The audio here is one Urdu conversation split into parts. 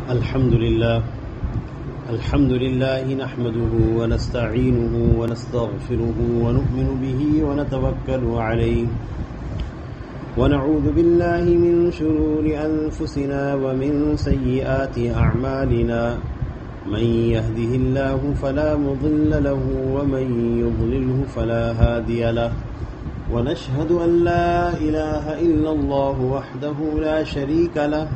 الحمد لله نحمده ونستعينه ونستغفره ونؤمن به ونتوكل عليه ونعوذ بالله من شرور أنفسنا ومن سيئات أعمالنا من يهده الله فلا مضل له ومن يضلله فلا هادي له ونشهد أن لا إله إلا الله وحده لا شريك له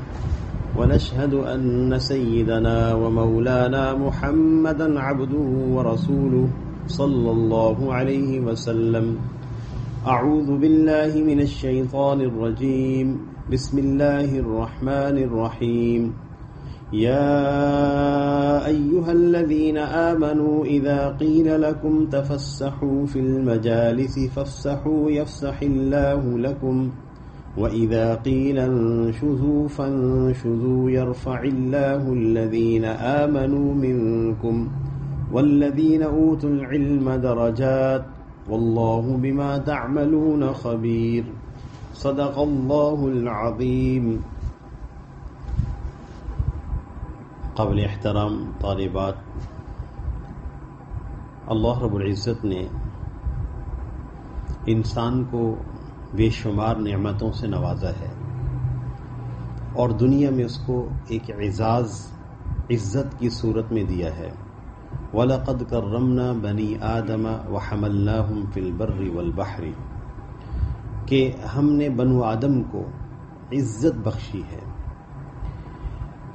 ونشهد أن سيدنا ومولانا محمدا عبده ورسوله صلى الله عليه وسلم. أعوذ بالله من الشيطان الرجيم. بسم الله الرحمن الرحيم. يا أيها الذين آمنوا إذا قيل لكم تفسحوا في المجالس فافسحوا يفسح الله لكم وَإِذَا قِيلَ انشُزُوا فَانشُزُوا يَرْفَعِ اللَّهُ الَّذِينَ آمَنُوا مِنكُمْ وَالَّذِينَ أُوتُوا الْعِلْمَ دَرَجَاتٍ وَاللَّهُ بِمَا تَعْمَلُونَ خَبِيرٌ. صدق اللہ العظیم. قابل احترام طالبات، اللہ رب العزت نے انسان کو بے شمار نعمتوں سے نوازا ہے اور دنیا میں اس کو ایک اعزاز عزت کی صورت میں دیا ہے. وَلَقَدْ كَرَّمْنَا بَنِي آدَمَ وَحَمَلْنَاهُمْ فِي الْبَرِّ وَالْبَحْرِ، کہ ہم نے بنو آدم کو عزت بخشی ہے.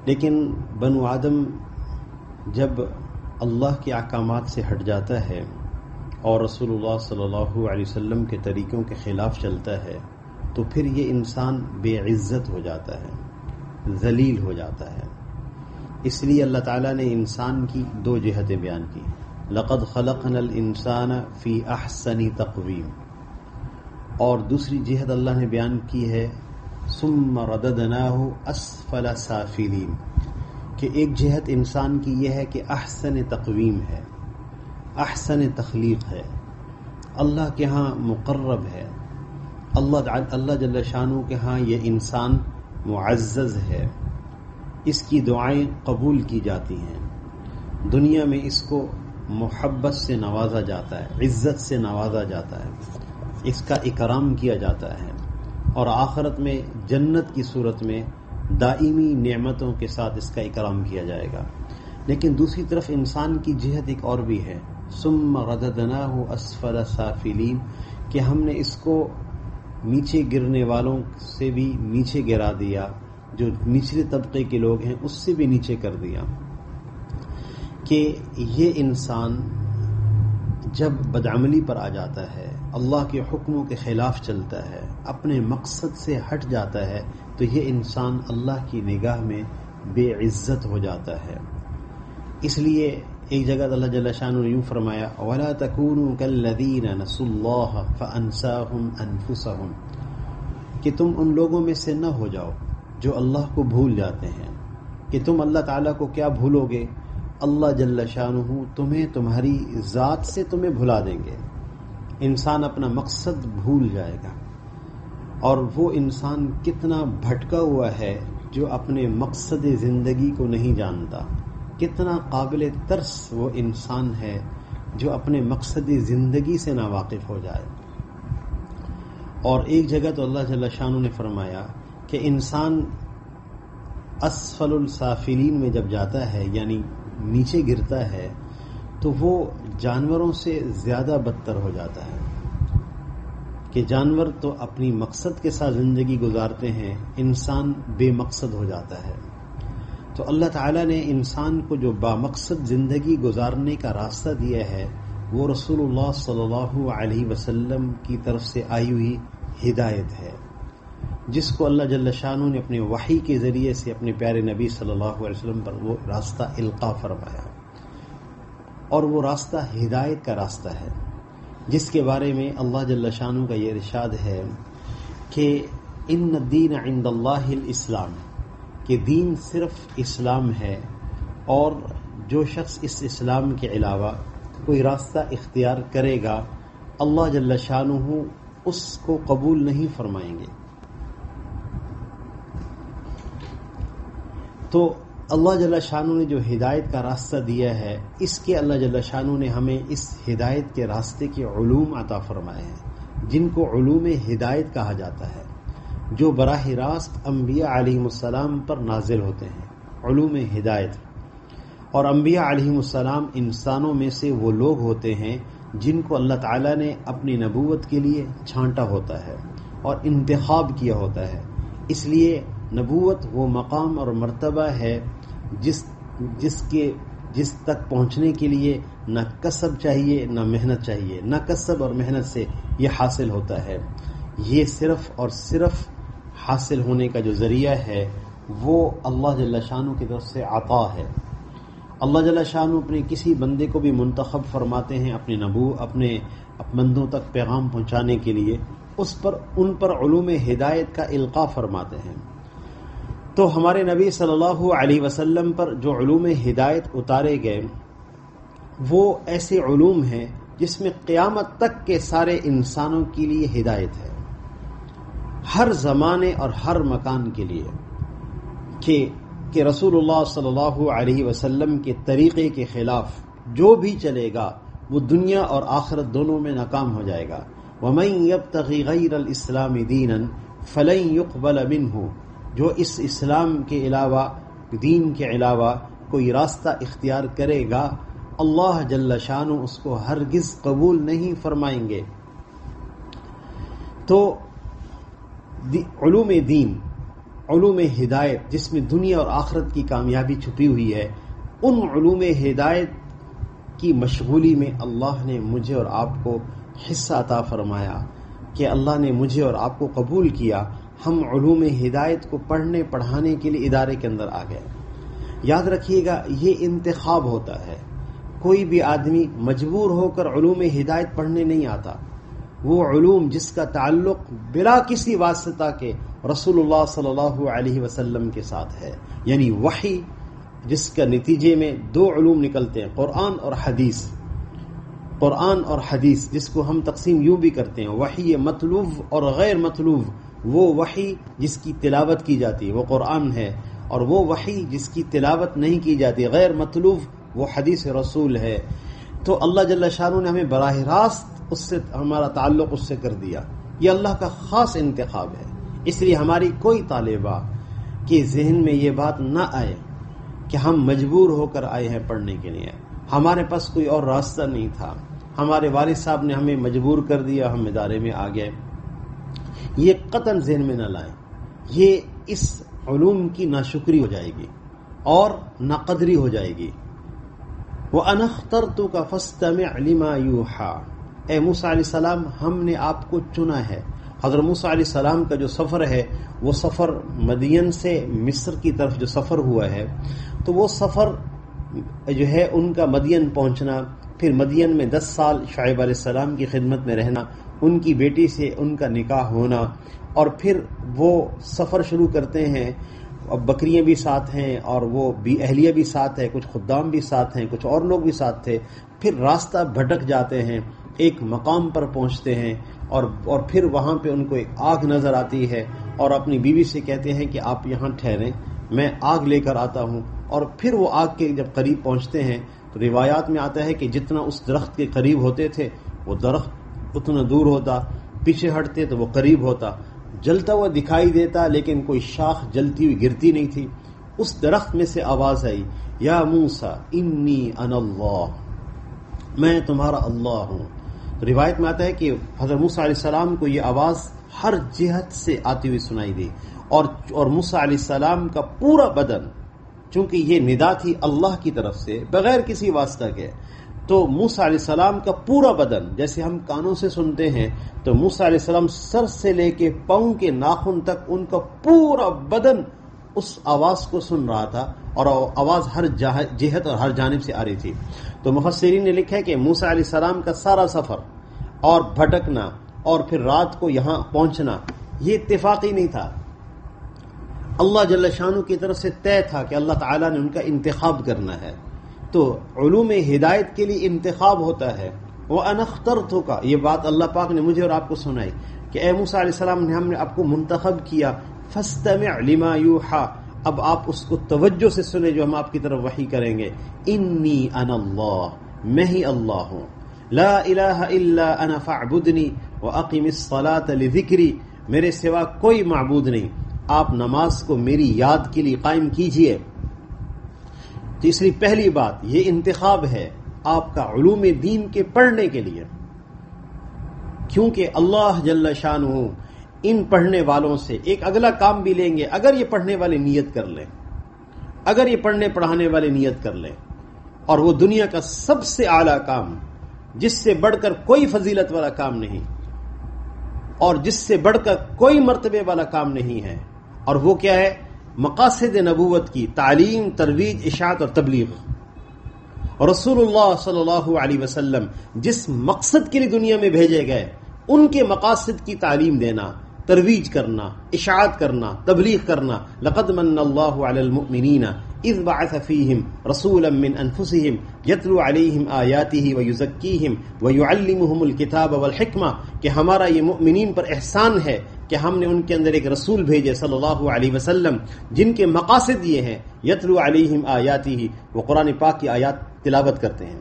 لیکن بنو آدم جب اللہ کے احکامات سے ہٹ جاتا ہے اور رسول اللہ صلی اللہ علیہ وسلم کے طریقوں کے خلاف چلتا ہے تو پھر یہ انسان بے عزت ہو جاتا ہے، ذلیل ہو جاتا ہے. اس لیے اللہ تعالیٰ نے انسان کی دو جہتیں بیان کی. لَقَدْ خَلَقْنَا الْإِنسَانَ فِي أَحْسَنِ تَقْوِيمٍ، اور دوسری جہت اللہ نے بیان کی ہے ثُمَّ رَدَدْنَاهُ أَسْفَلَ سَافِلِينَ، کہ ایک جہت انسان کی یہ ہے کہ احسن تقویم ہے، احسن تخلیق ہے، اللہ کے ہاں مقرب ہے، اللہ جل شانہ کے ہاں یہ انسان معزز ہے، اس کی دعائیں قبول کی جاتی ہیں. دنیا میں اس کو محبت سے نوازا جاتا ہے، عزت سے نوازا جاتا ہے، اس کا اکرام کیا جاتا ہے، اور آخرت میں جنت کی صورت میں دائمی نعمتوں کے ساتھ اس کا اکرام کیا جائے گا. لیکن دوسری طرف انسان کی جہت ایک اور بھی ہے، ثم رددناہ اسفل سافلین، کہ ہم نے اس کو نیچے گرنے والوں سے بھی نیچے گرا دیا، جو نچلے طبقے کے لوگ ہیں اس سے بھی نیچے کر دیا. کہ یہ انسان جب بدعملی پر آ جاتا ہے، اللہ کے حکموں کے خلاف چلتا ہے، اپنے مقصد سے ہٹ جاتا ہے، تو یہ انسان اللہ کی نگاہ میں بے عزت ہو جاتا ہے. اس لیے ایک جگہ اللہ جل شانہ نے یوں فرمایا وَلَا تَكُونُوا كَالَّذِينَ نَسُوا اللَّهَ فَأَنْسَاهُمْ أَنفُسَهُمْ، کہ تم ان لوگوں میں سے نہ ہو جاؤ جو اللہ کو بھول جاتے ہیں. کہ تم اللہ تعالیٰ کو کیا بھولو گے؟ اللہ جل شانہ تمہیں تمہاری ذات سے تمہیں بھلا دیں گے. انسان اپنا مقصد بھول جائے گا، اور وہ انسان کتنا بھٹکا ہوا ہے جو اپنے مقصد زندگی کو نہیں جانتا. کتنا قابل ترس وہ انسان ہے جو اپنے مقصد زندگی سے ناواقف ہو جائے. اور ایک جگہ تو اللہ جل شانہ نے فرمایا کہ انسان اسفل السافلین میں جب جاتا ہے، یعنی نیچے گرتا ہے، تو وہ جانوروں سے زیادہ بدتر ہو جاتا ہے. کہ جانور تو اپنی مقصد کے ساتھ زندگی گزارتے ہیں، انسان بے مقصد ہو جاتا ہے. تو اللہ تعالیٰ نے انسان کو جو بامقصد زندگی گزارنے کا راستہ دیا ہے وہ رسول اللہ صلی اللہ علیہ وسلم کی طرف سے آئی ہوئی ہدایت ہے، جس کو اللہ جل شانہ نے اپنے وحی کے ذریعے سے اپنے پیارے نبی صلی اللہ علیہ وسلم پر وہ راستہ القاء فرمایا. اور وہ راستہ ہدایت کا راستہ ہے، جس کے بارے میں اللہ جل شانہ کا یہ ارشاد ہے کہ ان الدین عند اللہ الاسلام، کہ دین صرف اسلام ہے، اور جو شخص اس اسلام کے علاوہ کوئی راستہ اختیار کرے گا اللہ جل شانہ اس کو قبول نہیں فرمائیں گے. تو اللہ جل شانہ نے جو ہدایت کا راستہ دیا ہے، اس کے اللہ جل شانہ نے ہمیں اس ہدایت کے راستے کے علوم عطا فرمائے ہیں، جن کو علوم ہدایت کہا جاتا ہے، جو براہ راست انبیاء علیہم السلام پر نازل ہوتے ہیں، علوم ہدایت۔ اور انبیاء علیہم السلام انسانوں میں سے وہ لوگ ہوتے ہیں جن کو اللہ تعالیٰ نے اپنی نبوت کے لیے چھانٹا ہوتا ہے اور انتخاب کیا ہوتا ہے۔ اس لیے نبوت وہ مقام اور مرتبہ ہے جس تک پہنچنے کے لیے نہ کسب چاہیے نہ محنت چاہیے، نہ کسب اور محنت سے یہ حاصل ہوتا ہے۔ یہ صرف اور صرف حاصل ہونے کا جو ذریعہ ہے وہ اللہ جل شانہ کی طرف سے عطا ہے۔ اللہ جل شانہ اپنے کسی بندے کو بھی منتخب فرماتے ہیں اپنے بندوں تک پیغام پہنچانے کے لیے، ان پر علوم ہدایت کا القاء فرماتے ہیں۔ تو ہمارے نبی صلی اللہ علیہ وسلم پر جو علوم ہدایت اتارے گئے وہ ایسے علوم ہیں جس میں قیامت تک کے سارے انسانوں کے لیے ہدایت ہے، ہر زمانے اور ہر مکان کے لیے، کہ رسول اللہ صلی اللہ علیہ وسلم کے طریقے کے خلاف جو بھی چلے گا وہ دنیا اور آخرت دونوں میں ناکام ہو جائے گا۔ وَمَن يَبْتَغِ غَيْرَ الْإِسْلَامِ دِينًا فَلَن يُقْبَلَ مِنْهُ، جو اس اسلام کے علاوہ، دین کے علاوہ کوئی راستہ اختیار کرے گا اللہ جل شانہ اس کو ہرگز قبول نہیں فرمائیں گے۔ تو علوم دین، علوم ہدایت جس میں دنیا اور آخرت کی کامیابی چھپی ہوئی ہے، ان علوم ہدایت کی مشغولی میں اللہ نے مجھے اور آپ کو حصہ عطا فرمایا کہ اللہ نے مجھے اور آپ کو قبول کیا۔ ہم علوم ہدایت کو پڑھنے پڑھانے کے لیے ادارے کے اندر آ گئے۔ یاد رکھیے گا یہ انتخاب ہوتا ہے، کوئی بھی آدمی مجبور ہو کر علوم ہدایت پڑھنے نہیں آتا۔ وہ علوم جس کا تعلق بلا کسی واسطہ کے رسول اللہ صلی اللہ علیہ وسلم کے ساتھ ہے، یعنی وحی، جس کا نتیجے میں دو علوم نکلتے ہیں، قرآن اور حدیث۔ قرآن اور حدیث جس کو ہم تقسیم یوں بھی کرتے ہیں، وحی مطلوب اور غیر مطلوب۔ وہ وحی جس کی تلاوت کی جاتی ہے وہ قرآن ہے، اور وہ وحی جس کی تلاوت نہیں کی جاتی غیر مطلوب وہ حدیث رسول ہے۔ تو اللہ جل شانہ نے ہمیں براہ راست اس سے ہمارا تعلق اس سے کر دیا، یہ اللہ کا خاص انتخاب ہے۔ اس لیے ہماری کوئی طالبہ کے ذہن میں یہ بات نہ آئے کہ ہم مجبور ہو کر آئے ہیں پڑھنے کے لیے، ہمارے پاس کوئی اور راستہ نہیں تھا، ہمارے والد صاحب نے ہمیں مجبور کر دیا، ہم ادارے میں آ گئے۔ یہ قطعاً ذہن میں نہ لائیں، یہ اس علوم کی ناشکری ہو جائے گی اور ناقدری ہو جائے گی۔ وَأَنَا اخْتَرْتُكَ فَاسْتَمِعْ لِمَا يُوحَىٰ، اے موسیٰ علیہ السلام ہم نے آپ کو چنا ہے۔ حضرت موسیٰ علیہ السلام کا جو سفر ہے وہ سفر مدین سے مصر کی طرف جو سفر ہوا ہے، تو وہ سفر جو ہے ان کا مدین پہنچنا، پھر مدین میں 10 سال شعیب علیہ السلام کی خدمت میں رہنا، ان کی بیٹی سے ان کا نکاح ہونا، اور پھر وہ سفر شروع کرتے ہیں۔ اب بکریاں بھی ساتھ ہیں اور وہ اہلیہ بھی ساتھ ہے، کچھ خدام بھی ساتھ ہیں، کچھ اور لوگ بھی ساتھ تھے۔ پھر راستہ بھٹک جاتے ہیں، ایک مقام پر پہنچتے ہیں، اور پھر وہاں پہ ان کو ایک آگ نظر آتی ہے، اور اپنی بیوی سے کہتے ہیں کہ آپ یہاں ٹھہریں، میں آگ لے کر آتا ہوں۔ اور پھر وہ آگ کے جب قریب پہنچتے ہیں تو روایات میں آتا ہے کہ جتنا اس درخت کے قریب ہوتے تھے وہ درخت اتنا دور ہوتا، پیچھے ہٹتے تو وہ قریب ہوتا، جلتا ہوا دکھائی دیتا لیکن کوئی شاخ جلتی ہوئی گرتی نہیں تھی۔ اس درخت میں سے آواز آئی، یا موسیٰ انی انا اللہ، میں تمہارا اللہ ہوں۔ تو روایت میں آتا ہے کہ حضرت موسیٰ علیہ السلام کو یہ آواز ہر جہت سے آتی ہوئی سنائی دی، اور موسیٰ علیہ السلام کا پورا بدن، چونکہ یہ ندا تھی اللہ کی طرف سے بغیر کسی واسطہ کے، تو موسیٰ علیہ السلام کا پورا بدن، جیسے ہم کانوں سے سنتے ہیں تو موسیٰ علیہ السلام سر سے لے کے پاؤں کے ناخن تک ان کا پورا بدن اس آواز کو سن رہا تھا، اور آواز ہر جہت اور ہر جانب سے آ رہی تھی۔ تو مفسرین نے لکھا ہے کہ موسیٰ علیہ السلام کا سارا سفر اور بھٹکنا اور پھر رات کو یہاں پہنچنا یہ اتفاقی نہیں تھا، اللہ جل شانہ کی طرف سے طے تھا کہ اللہ تعالیٰ نے ان کا انتخاب کرنا ہے۔ تو علوم ہدایت کے لیے انتخاب ہوتا ہے۔ وَأَنَا اخْتَرْتُكَ، یہ بات اللہ پاک نے مجھے اور آپ کو سنائی کہ اے موسیٰ علیہ السلام نے ہم نے آپ کو منتخب کیا، فَاسْتَمِعْ لِمَا يُوحَىٰ، اب آپ اس کو توجہ سے سنیں جو ہم آپ کی طرف وحی کریں گے. انی انا اللہ، میں ہی اللہ ہوں. لا الہ الا انا فاعبدنی واقم الصلاۃ لذکری، میرے سوا کوئی معبود نہیں، آپ نماز کو میری یاد کے لیے قائم کیجئے. تیسری پہلی بات یہ انتخاب ہے آپ کا علوم دین کے پڑھنے کے لیے، کیونکہ اللہ جل شانہ ان پڑھنے والوں سے ایک اگلا کام بھی لیں گے اگر یہ پڑھنے والے نیت کر لیں، اگر یہ پڑھنے پڑھانے والے نیت کر لیں. اور وہ دنیا کا سب سے اعلیٰ کام، جس سے بڑھ کر کوئی فضیلت والا کام نہیں اور جس سے بڑھ کر کوئی مرتبے والا کام نہیں ہے، اور وہ کیا ہے؟ مقاصد نبوت کی تعلیم، ترویج، اشاعت اور تبلیغ. اور رسول اللہ صلی اللہ علیہ وسلم جس مقصد کے لیے دنیا میں بھیجے گئے ان کے مقاصد کی تعلیم دینا، ترویج کرنا، اشاعت کرنا، تبلیغ کرنا. لقد من اللہ علی المؤمنین اذ بعث فیہم رسولا من انفسہم یتلو علیہم آیاتہ ویزکیہم ویعلمہم الکتاب والحکمہ، کہ ہمارا یہ مؤمنین پر احسان ہے کہ ہم نے ان کے اندر ایک رسول بھیجے صلی اللہ علیہ وسلم جن کے مقاصد یہ ہیں، یتلو علیہم آیاتہ، وہ قرآن پاک کی آیات تلاوت کرتے ہیں،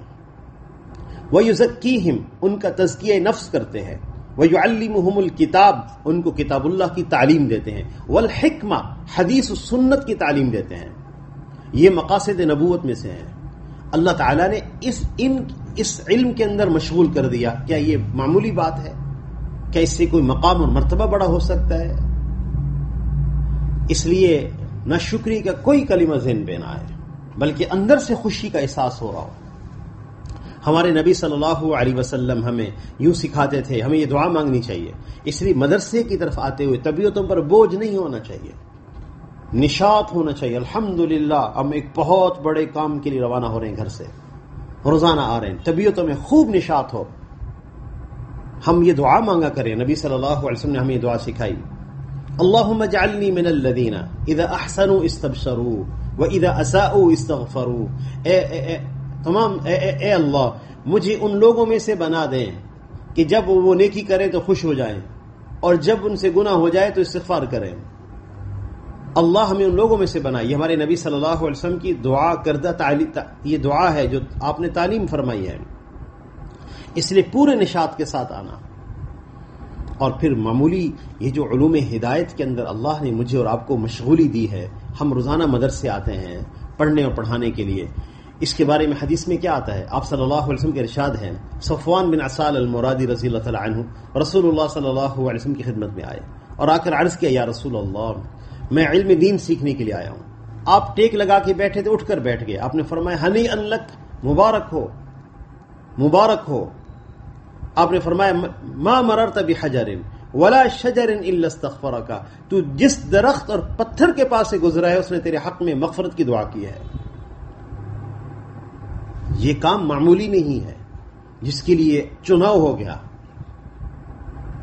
ویزکیہم، ان کا تزکیہ نفس کرتے ہیں، وَيُعَلِّمُهُمُ الْكِتَابِ، ان کو کتاب اللہ کی تعلیم دیتے ہیں، والحکمہ، حدیث و سنت کی تعلیم دیتے ہیں. یہ مقاصد نبوت میں سے ہیں. اللہ تعالیٰ نے اس علم کے اندر مشغول کر دیا. کیا یہ معمولی بات ہے؟ کیا اس سے کوئی مقام اور مرتبہ بڑا ہو سکتا ہے؟ اس لیے نہ شکری کا کوئی کلمہ ذہن پہ نہ آئے، بلکہ اندر سے خوشی کا احساس ہو رہا ہو. ہمارے نبی صلی اللہ علیہ وسلم ہمیں یوں سکھاتے تھے، ہمیں یہ دعا مانگنی چاہیے. اس لیے مدرسے کی طرف آتے ہوئے طبیعتوں پر بوجھ نہیں ہونا چاہیے، نشاط ہونا چاہیے. الحمدللہ ہم ایک بہت بڑے کام کے لیے روانہ ہو رہے ہیں، گھر سے روزانہ آ رہے ہیں، طبیعتوں میں خوب نشاط ہو. ہم یہ دعا مانگا کریں. نبی صلی اللہ علیہ وسلم نے ہمیں یہ دعا سکھائی. اللہم اجعلنی من الذین اذا احسنوا استبشروا واذا اساءوا استغفروا. اے اللہ، مجھے ان لوگوں میں سے بنا دیں کہ جب وہ نیکی کریں تو خوش ہو جائیں اور جب ان سے گناہ ہو جائے تو استغفار کریں. اللہ ہمیں ان لوگوں میں سے بنائے. یہ ہمارے نبی صلی اللہ علیہ وسلم کی دعا کردہ یہ دعا ہے جو آپ نے تعلیم فرمائی ہے. اس لیے پورے نشاط کے ساتھ آنا. اور پھر معمولی یہ جو علوم ہدایت کے اندر اللہ نے مجھے اور آپ کو مشغولی دی ہے، ہم روزانہ مدرسے آتے ہیں پڑھنے اور پڑھانے کے لیے. اس کے بارے میں حدیث میں کیا آتا ہے؟ آپ صلی اللہ علیہ وسلم کے ارشاد ہیں، صفوان بن عسال المرادی رضی اللہ تعالی عنہ رسول اللہ صلی اللہ علیہ وسلم کی خدمت میں آئے اور آ کر عرض کیا، یا رسول اللہ، میں علم دین سیکھنے کے لیے آیا ہوں. آپ ٹیک لگا کے بیٹھے تھے، اٹھ کر بیٹھ گئے. آپ نے فرمایا، ہنی ان لک، مبارک ہو، مبارک ہو. آپ نے فرمایا، ما مررت بحجر ولا شجر الا استغفرک، تو جس درخت اور پتھر کے پاس سے گزرا ہے اس نے تیرے حق میں مغفرت کی دعا کی ہے. یہ کام معمولی نہیں ہے جس کے لیے چناؤ ہو گیا،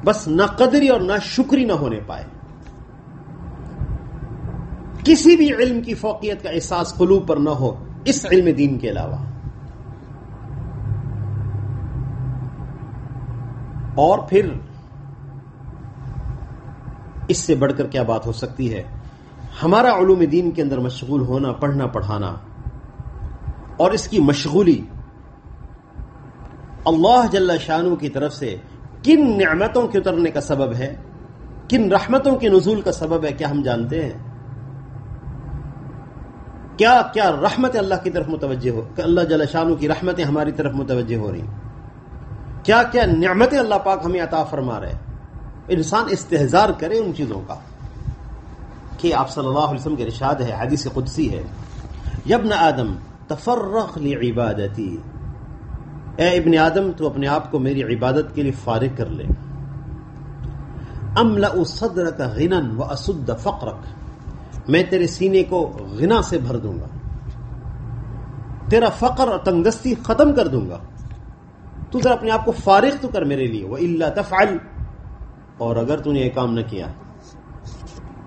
بس نہ قدری اور نہ شکری نہ ہونے پائے. کسی بھی علم کی فوقیت کا احساس قلوب پر نہ ہو اس علم دین کے علاوہ. اور پھر اس سے بڑھ کر کیا بات ہو سکتی ہے؟ ہمارا علوم دین کے اندر مشغول ہونا، پڑھنا پڑھانا، اور اس کی مشغولی اللہ جل شانہ کی طرف سے کن نعمتوں کے اترنے کا سبب ہے، کن رحمتوں کے نزول کا سبب ہے، کیا ہم جانتے ہیں؟ کیا کیا رحمت اللہ کی طرف متوجہ ہو، کہ اللہ جل شانہ کی رحمتیں ہماری طرف متوجہ ہو رہی، کیا کیا نعمتیں اللہ پاک ہمیں عطا فرما رہے. انسان استحضار کرے ان چیزوں کا کہ آپ صلی اللہ علیہ وسلم کے ارشاد ہے، حدیث قدسی ہے، یا ابن آدم تفرغ لعبادتی، اے ابن آدم تو اپنے آپ کو میری عبادت کے لیے فارغ کر لے. املأ صدرک غنا واسد فقرک، میں تیرے سینے کو غنا سے بھر دوں گا، تیرا فقر اور تنگدستی ختم کر دوں گا. تو ذرا اپنے آپ کو فارغ تو کر میرے لیے. وَإِلَّا تَفْعَلْ، اور اگر تو نے یہ کام نہ کیا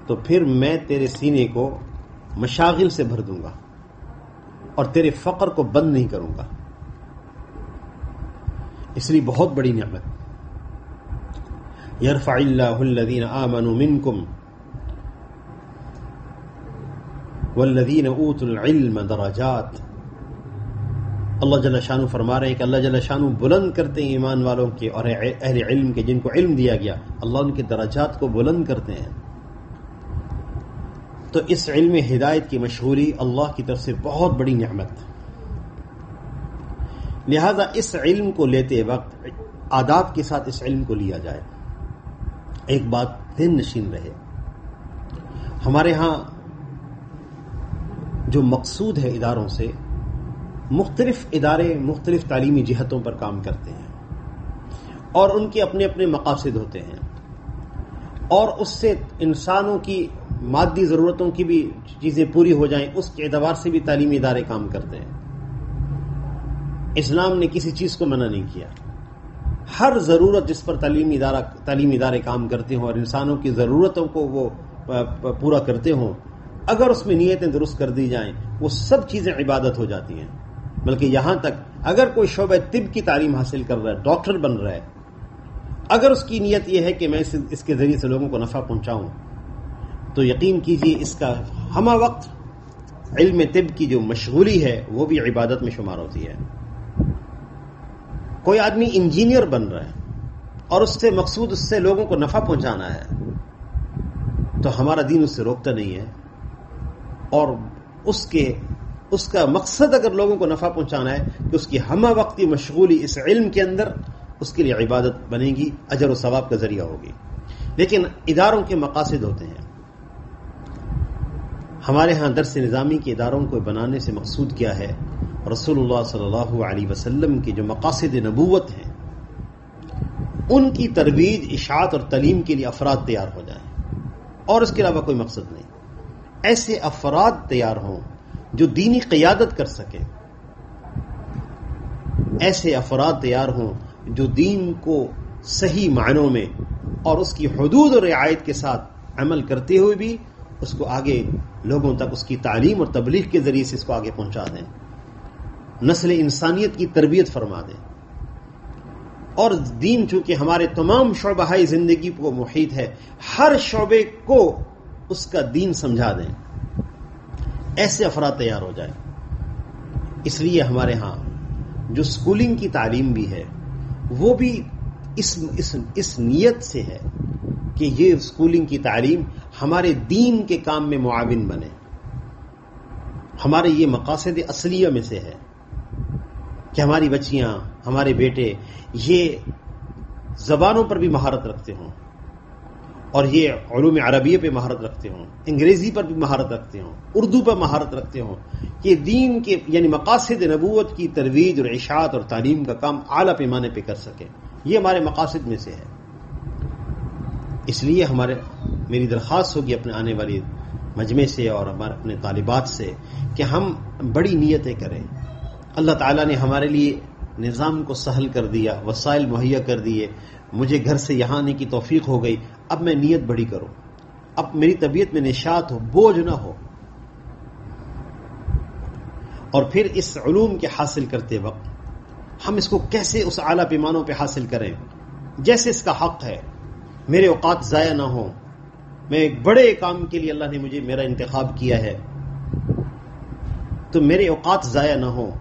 تو پھر میں تیرے سینے کو مشاغل سے بھر دوں گا اور تیرے فقر کو بند نہیں کروں گا. اس لیے بہت بڑی نعمت. يَرْفَعِ اللَّهُ الَّذِينَ آمَنُوا مِنْكُمْ والذین اوتوا العلم درجات. اللہ جل شانہ فرما رہے ہیں کہ اللہ جل شانہ بلند کرتے ہیں ایمان والوں کے اور اہل علم کے، جن کو علم دیا گیا اللہ ان کے درجات کو بلند کرتے ہیں. تو اس علم ہدایت کی مشہوری اللہ کی طرف سے بہت بڑی نعمت. لہذا اس علم کو لیتے وقت آداب کے ساتھ اس علم کو لیا جائے. ایک بات ذہن نشین رہے، ہمارے ہاں جو مقصود ہے اداروں سے، مختلف ادارے مختلف تعلیمی جہتوں پر کام کرتے ہیں اور ان کے اپنے اپنے مقاصد ہوتے ہیں، اور اس سے انسانوں کی مادی ضرورتوں کی بھی چیزیں پوری ہو جائیں اس کے اعتبار سے بھی تعلیمی ادارے کام کرتے ہیں. اسلام نے کسی چیز کو منع نہیں کیا. ہر ضرورت جس پر تعلیمی ادارے کام کرتے ہوں اور انسانوں کی ضرورتوں کو وہ پورا کرتے ہوں، اگر اس میں نیتیں درست کر دی جائیں وہ سب چیزیں عبادت ہو جاتی ہیں. بلکہ یہاں تک اگر کوئی شعبہ طب کی تعلیم حاصل کر رہا ہے، ڈاکٹر بن رہا ہے، اگر اس کی نیت یہ ہے کہ میں اس کے ذریعے سے لوگوں کو نفع پہنچاؤں، تو یقین کیجئے اس کا ہمہ وقت علم طب کی جو مشغولی ہے وہ بھی عبادت میں شمار ہوتی ہے. کوئی آدمی انجینئر بن رہا ہے اور اس سے مقصود اس سے لوگوں کو نفع پہنچانا ہے، تو ہمارا دین اس سے روکتا نہیں ہے. اور اس کا مقصد اگر لوگوں کو نفع پہنچانا ہے کہ اس کی ہمہ وقتی مشغولی اس علم کے اندر اس کے لیے عبادت بنے گی، اجر و ثواب کا ذریعہ ہوگی. لیکن اداروں کے مقاصد ہوتے ہیں. ہمارے ہاں درس نظامی کے اداروں کو بنانے سے مقصود کیا ہے؟ رسول اللہ صلی اللہ علیہ وسلم کی جو مقاصد نبوت ہیں ان کی ترویج، اشاعت اور تعلیم کے لیے افراد تیار ہو جائیں، اور اس کے علاوہ کوئی مقصد نہیں. ایسے افراد تیار ہوں جو دینی قیادت کر سکیں، ایسے افراد تیار ہوں جو دین کو صحیح معنوں میں اور اس کی حدود اور رعایت کے ساتھ عمل کرتے ہوئے بھی اس کو آگے لوگوں تک اس کی تعلیم اور تبلیغ کے ذریعے سے اس کو آگے پہنچا دیں، نسل انسانیت کی تربیت فرما دیں. اور دین چونکہ ہمارے تمام شعبہ زندگی کو محیط ہے، ہر شعبے کو اس کا دین سمجھا دیں. ایسے افراد تیار ہو جائیں. اس لیے ہمارے ہاں جو سکولنگ کی تعلیم بھی ہے وہ بھی اس نیت سے ہے کہ یہ سکولنگ کی تعلیم ہمارے دین کے کام میں معاون بنے. ہمارے یہ مقاصد اصلیہ میں سے ہے کہ ہماری بچیاں، ہمارے بیٹے یہ زبانوں پر بھی مہارت رکھتے ہوں، اور یہ علوم عربیہ پہ مہارت رکھتے ہوں، انگریزی پر بھی مہارت رکھتے ہوں، اردو پر مہارت رکھتے ہوں، کہ دین کے یعنی مقاصد نبوت کی ترویج اور اشاعت اور تعلیم کا کام اعلیٰ پیمانے پہ کر سکیں. یہ ہمارے مقاصد میں سے ہے. اس لیے میری درخواست ہوگی اپنے آنے والی مجمع سے اور ہمارے اپنے طالبات سے کہ ہم بڑی نیتیں کریں. اللہ تعالیٰ نے ہمارے لیے نظام کو سہل کر دیا، وسائل مہیا کر دیے، مجھے گھر سے یہاں آنے کی توفیق ہو گئی. اب میں نیت بڑی کروں، اب میری طبیعت میں نشاط ہو، بوجھ نہ ہو. اور پھر اس علوم کے حاصل کرتے وقت ہم اس کو کیسے اس اعلیٰ پیمانوں پہ حاصل کریں جیسے اس کا حق ہے. میرے اوقات ضائع نہ ہوں. میں ایک بڑے کام کے لیے اللہ نے میرا انتخاب کیا ہے، تو میرے اوقات ضائع نہ ہوں،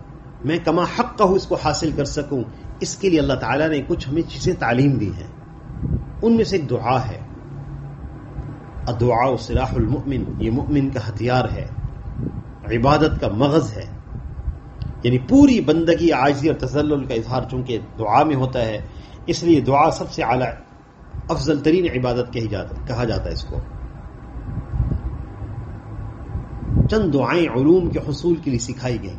میں کما حق کا ہوں اس کو حاصل کر سکوں. اس کے لیے اللہ تعالیٰ نے کچھ ہمیں چیزیں تعلیم دی ہیں. ان میں سے ایک دعا ہے. الدعاء سلاح المؤمن، یہ مؤمن کا ہتھیار ہے، عبادت کا مغز ہے. یعنی پوری بندگی، عاجزی اور تذلل کا اظہار چونکہ دعا میں ہوتا ہے، اس لیے دعا سب سے اعلیٰ افضل ترین عبادت کہا جاتا ہے اس کو. چند دعائیں علوم کے حصول کے لیے سکھائی گئی.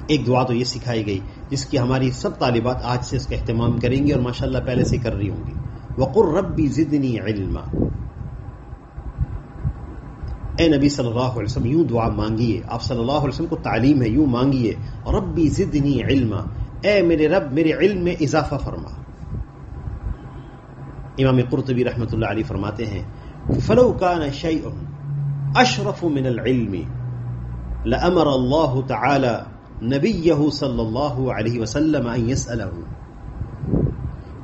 ایک دعا تو یہ سکھائی گئی جس کی ہماری سب طالبات آج سے اس کا اہتمام کریں گی اور ماشاءاللہ پہلے سے کر رہی ہوں گی. وَقُلْ رَبِّ زِدْنِي عِلْمًا. اے نبی صلی اللہ علیہ وسلم یوں دعا مانگیے. آپ صلی اللہ علیہ وسلم کو تعلیم ہے، یوں مانگیے، ربی زدنی علما، اے میرے رب میرے علم میں اضافہ فرما. امام قرطبی رحمۃ اللہ علیہ فرماتے ہیں فلو كان شيء اشرف من العلم لامر الله تعالى نبيه صلی اللہ علیہ وسلم ان يسأله،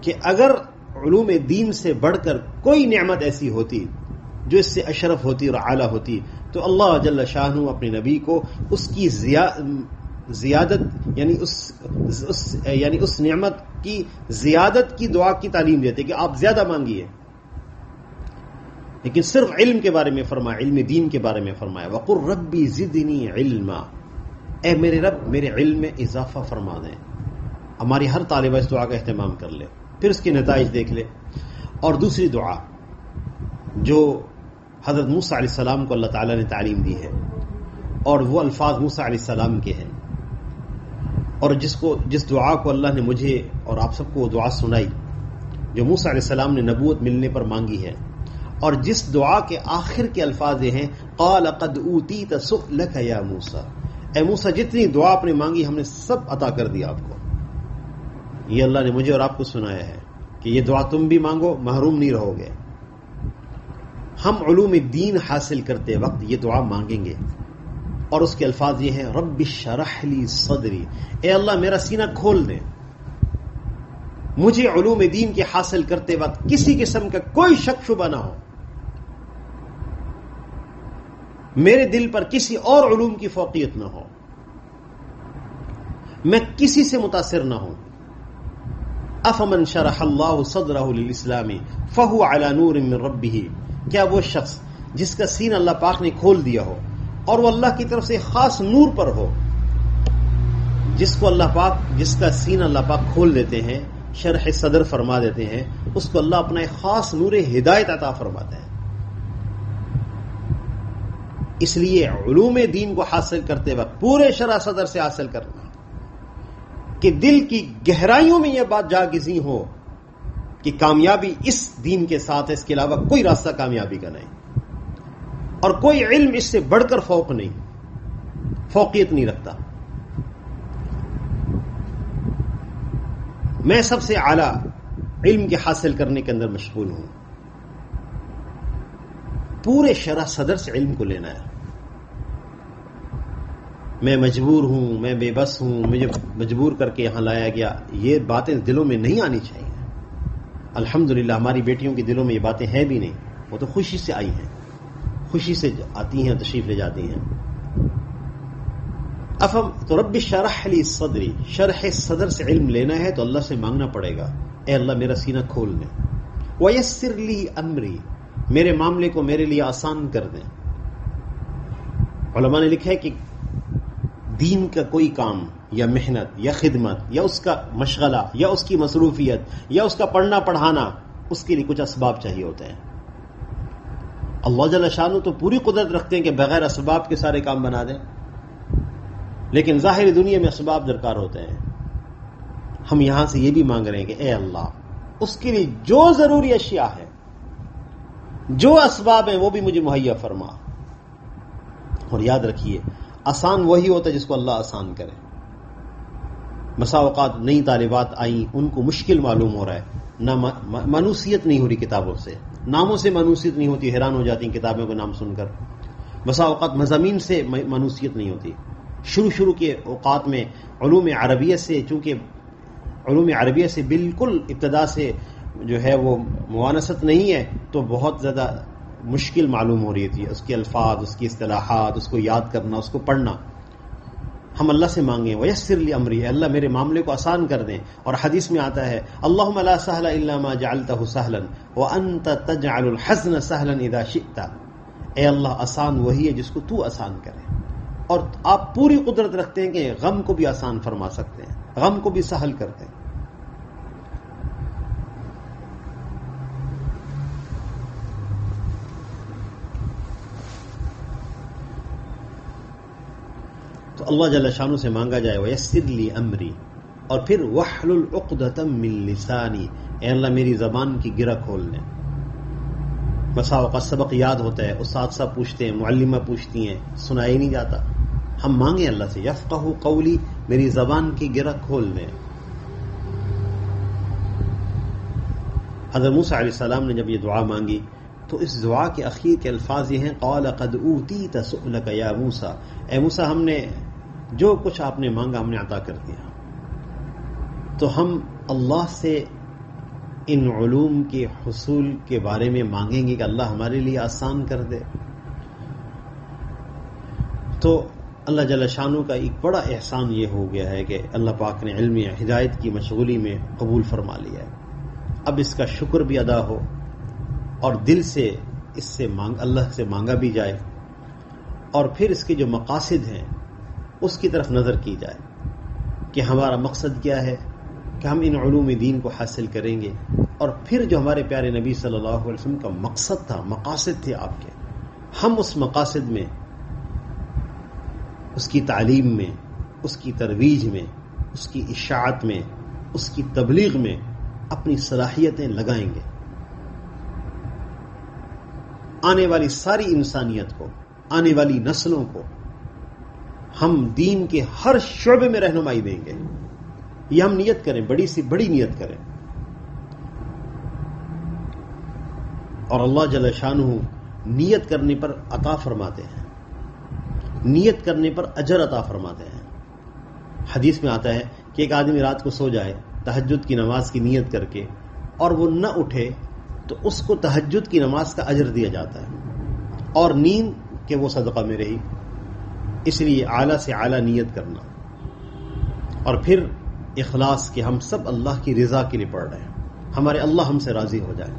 کہ اگر علوم دین سے بڑھ کر کوئی نعمت ایسی ہوتی جو اس سے اشرف ہوتی اور اعلیٰ ہوتی تو اللہ جل شانہ اپنے نبی کو اس کی زیادت یعنی اس نعمت کی زیادت کی دعا کی تعلیم دیتے کہ آپ زیادہ مانگیے. لیکن صرف علم کے بارے میں فرمایا، علم دین کے بارے میں فرمایا وَقُلْ رَبِّ زِدْنِي عِلْمًا، اے میرے رب میرے علم میں اضافہ فرما دیں. ہماری ہر طالبہ اس دعا کا اہتمام کر لے، پھر اس کے نتائج دیکھ لے. اور دوسری دعا جو حضرت موسیٰ علیہ السلام کو اللہ تعالیٰ نے تعلیم دی ہے، اور وہ الفاظ موسیٰ علیہ السلام کے ہیں، اور جس دعا کو اللہ نے مجھے اور آپ سب کو وہ دعا سنائی جو موسیٰ علیہ السلام نے نبوت ملنے پر مانگی ہے، اور جس دعا کے آخر کے الفاظ یہ ہیں قال قد اوتیت سؤلک یا موسیٰ، اے موسیٰ جتنی دعا آپ نے مانگی ہم نے سب عطا کر دیا آپ کو. یہ اللہ نے مجھے اور آپ کو سنایا ہے کہ یہ دعا تم بھی مانگو، محروم نہیں رہو گے. ہم علوم دین حاصل کرتے وقت یہ دعا مانگیں گے، اور اس کے الفاظ یہ ہیں رب اشرح لی صدری، اے اللہ میرا سینہ کھول دے. مجھے علوم دین کے حاصل کرتے وقت کسی قسم کا کوئی شک شبہ نہ ہو، میرے دل پر کسی اور علوم کی فوقیت نہ ہو، میں کسی سے متاثر نہ ہوں. افمن شرح اللہ صدرہ للاسلام فہو علی نور من ربہ، کیا وہ شخص جس کا سینہ اللہ پاک نے کھول دیا ہو اور وہ اللہ کی طرف سے خاص نور پر ہو، جس کا سینہ اللہ پاک کھول دیتے ہیں، شرح صدر فرما دیتے ہیں، اس کو اللہ اپنا ایک خاص نور ہدایت عطا فرماتا ہے. اس لیے علوم دین کو حاصل کرتے وقت پورے شرح صدر سے حاصل کرنا کہ دل کی گہرائیوں میں یہ بات جاگزی ہو کہ کامیابی اس دین کے ساتھ ہے، اس کے علاوہ کوئی راستہ کامیابی کا نہیں، اور کوئی علم اس سے بڑھ کر فوقیت نہیں رکھتا. میں سب سے اعلیٰ علم کے حاصل کرنے کے اندر مشغول ہوں. پورے شرح صدر سے علم کو لینا ہے. میں مجبور ہوں، میں بے بس ہوں، مجھے مجبور کر کے یہاں لایا گیا، یہ باتیں دلوں میں نہیں آنی چاہیے. الحمدللہ ہماری بیٹیوں کے دلوں میں یہ باتیں ہیں بھی نہیں، وہ تو خوشی سے آئی ہیں، خوشی سے آتی ہیں، تشریف لے جاتی ہیں. تو رب شرح لی صدری، شرح صدر سے علم لینا ہے تو اللہ سے مانگنا پڑے گا اے اللہ میرا سینہ کھول دیں. ویسر لی امری، میرے معاملے کو میرے لیے آسان کر دیں. علماء نے لکھا ہے کہ دین کا کوئی کام یا محنت یا خدمت یا اس کا مشغلہ یا اس کی مصروفیت یا اس کا پڑھنا پڑھانا، اس کے لیے کچھ اسباب چاہیے ہوتے ہیں. اللہ جل شانہ تو پوری قدرت رکھتے ہیں کہ بغیر اسباب کے سارے کام بنا دیں، لیکن ظاہری دنیا میں اسباب درکار ہوتے ہیں. ہم یہاں سے یہ بھی مانگ رہے ہیں کہ اے اللہ اس کے لیے جو ضروری اشیاء ہے، جو اسباب ہیں وہ بھی مجھے مہیا فرما. اور یاد رکھیے آسان وہی ہوتا ہے جس کو اللہ آسان کرے. بسا اوقات نئی طالبات آئیں، ان کو مشکل معلوم ہو رہا ہے، نہ مانوسیت نہیں ہو رہی کتابوں سے، ناموں سے مانوسیت نہیں ہوتی، حیران ہو جاتی ہیں کتابوں کے نام سن کر. بسا اوقات مضامین سے مانوسیت نہیں ہوتی. شروع کے اوقات میں علوم عربیہ سے، چونکہ علوم عربیہ سے بالکل ابتدا سے جو ہے وہ موانست نہیں ہے، تو بہت زیادہ مشکل معلوم ہو رہی تھی. اس کے الفاظ، اس کی اصطلاحات، اس کو یاد کرنا، اس کو پڑھنا. ہم اللہ سے مانگیں ویسر لی امری، اللہ میرے معاملے کو آسان کر دیں. اور حدیث میں آتا ہے اللہم لا سہل الا ما جعلتہ سہلا وانت تجعل الحزن سہلا اذا شئت، اے اللہ آسان وہی ہے جس کو تو آسان کرے، اور آپ پوری قدرت رکھتے ہیں کہ غم کو بھی آسان فرما سکتے ہیں، غم کو بھی سہل کرتے ہیں. تو اللہ جل شانہ سے مانگا جائے ویسر لی امری، اور پھر واحلل عقدۃ من لسانی، اے اللہ میری زبان کی گرہ کھول دیں. بسا اوقات سبق یاد ہوتا ہے، استاد صاحب پوچھتے ہیں، معلمہ پوچھتی ہیں، سنایا ہی نہیں جاتا. ہم مانگیں اللہ سے یفقہ قولی، میری زبان کی گرہ کھول دیں. حضرت موسیٰ علیہ السلام نے جب یہ دعا مانگی تو اس دعا کے اخیر کے الفاظ یہ ہیں قال قد اوتیت سؤلک یا موسیٰ، اے موسیٰ ہم نے جو کچھ آپ نے مانگا ہم نے عطا کر دیا. تو ہم اللہ سے ان علوم کے حصول کے بارے میں مانگیں گے کہ اللہ ہمارے لیے آسان کر دے. تو اللہ جل شانہ کا ایک بڑا احسان یہ ہو گیا ہے کہ اللہ پاک نے علم ہدایت کی مشغولی میں قبول فرما لیا ہے. اب اس کا شکر بھی ادا ہو اور دل سے اس سے اللہ سے مانگا بھی جائے، اور پھر اس کے جو مقاصد ہیں اس کی طرف نظر کی جائے کہ ہمارا مقصد کیا ہے، کہ ہم ان علوم دین کو حاصل کریں گے، اور پھر جو ہمارے پیارے نبی صلی اللہ علیہ وسلم کا مقصد تھا، مقاصد تھے آپ کے، ہم اس مقاصد میں، اس کی تعلیم میں، اس کی ترویج میں، اس کی اشاعت میں، اس کی تبلیغ میں اپنی صلاحیتیں لگائیں گے. آنے والی ساری انسانیت کو، آنے والی نسلوں کو ہم دین کے ہر شعبے میں رہنمائی دیں گے. یہ ہم نیت کریں، بڑی سی بڑی نیت کریں. اور اللہ جل شانہ نیت کرنے پر عطا فرماتے ہیں، نیت کرنے پر اجر عطا فرماتے ہیں. حدیث میں آتا ہے کہ ایک آدمی رات کو سو جائے تہجد کی نماز کی نیت کر کے، اور وہ نہ اٹھے تو اس کو تہجد کی نماز کا اجر دیا جاتا ہے، اور نیند کہ وہ صدقہ میں رہی. اس لیے اعلیٰ سے اعلیٰ نیت کرنا، اور پھر اخلاص کہ ہم سب اللہ کی رضا کے لیے پڑھ رہے ہیں، ہمارے اللہ ہم سے راضی ہو جائے.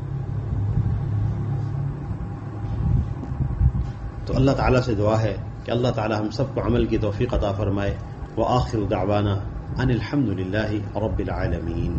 تو اللہ تعالیٰ سے دعا ہے کہ اللہ تعالیٰ ہم سب کو عمل کی توفیق عطا فرمائے. وآخر دعوانا ان الحمد للہ رب العالمین.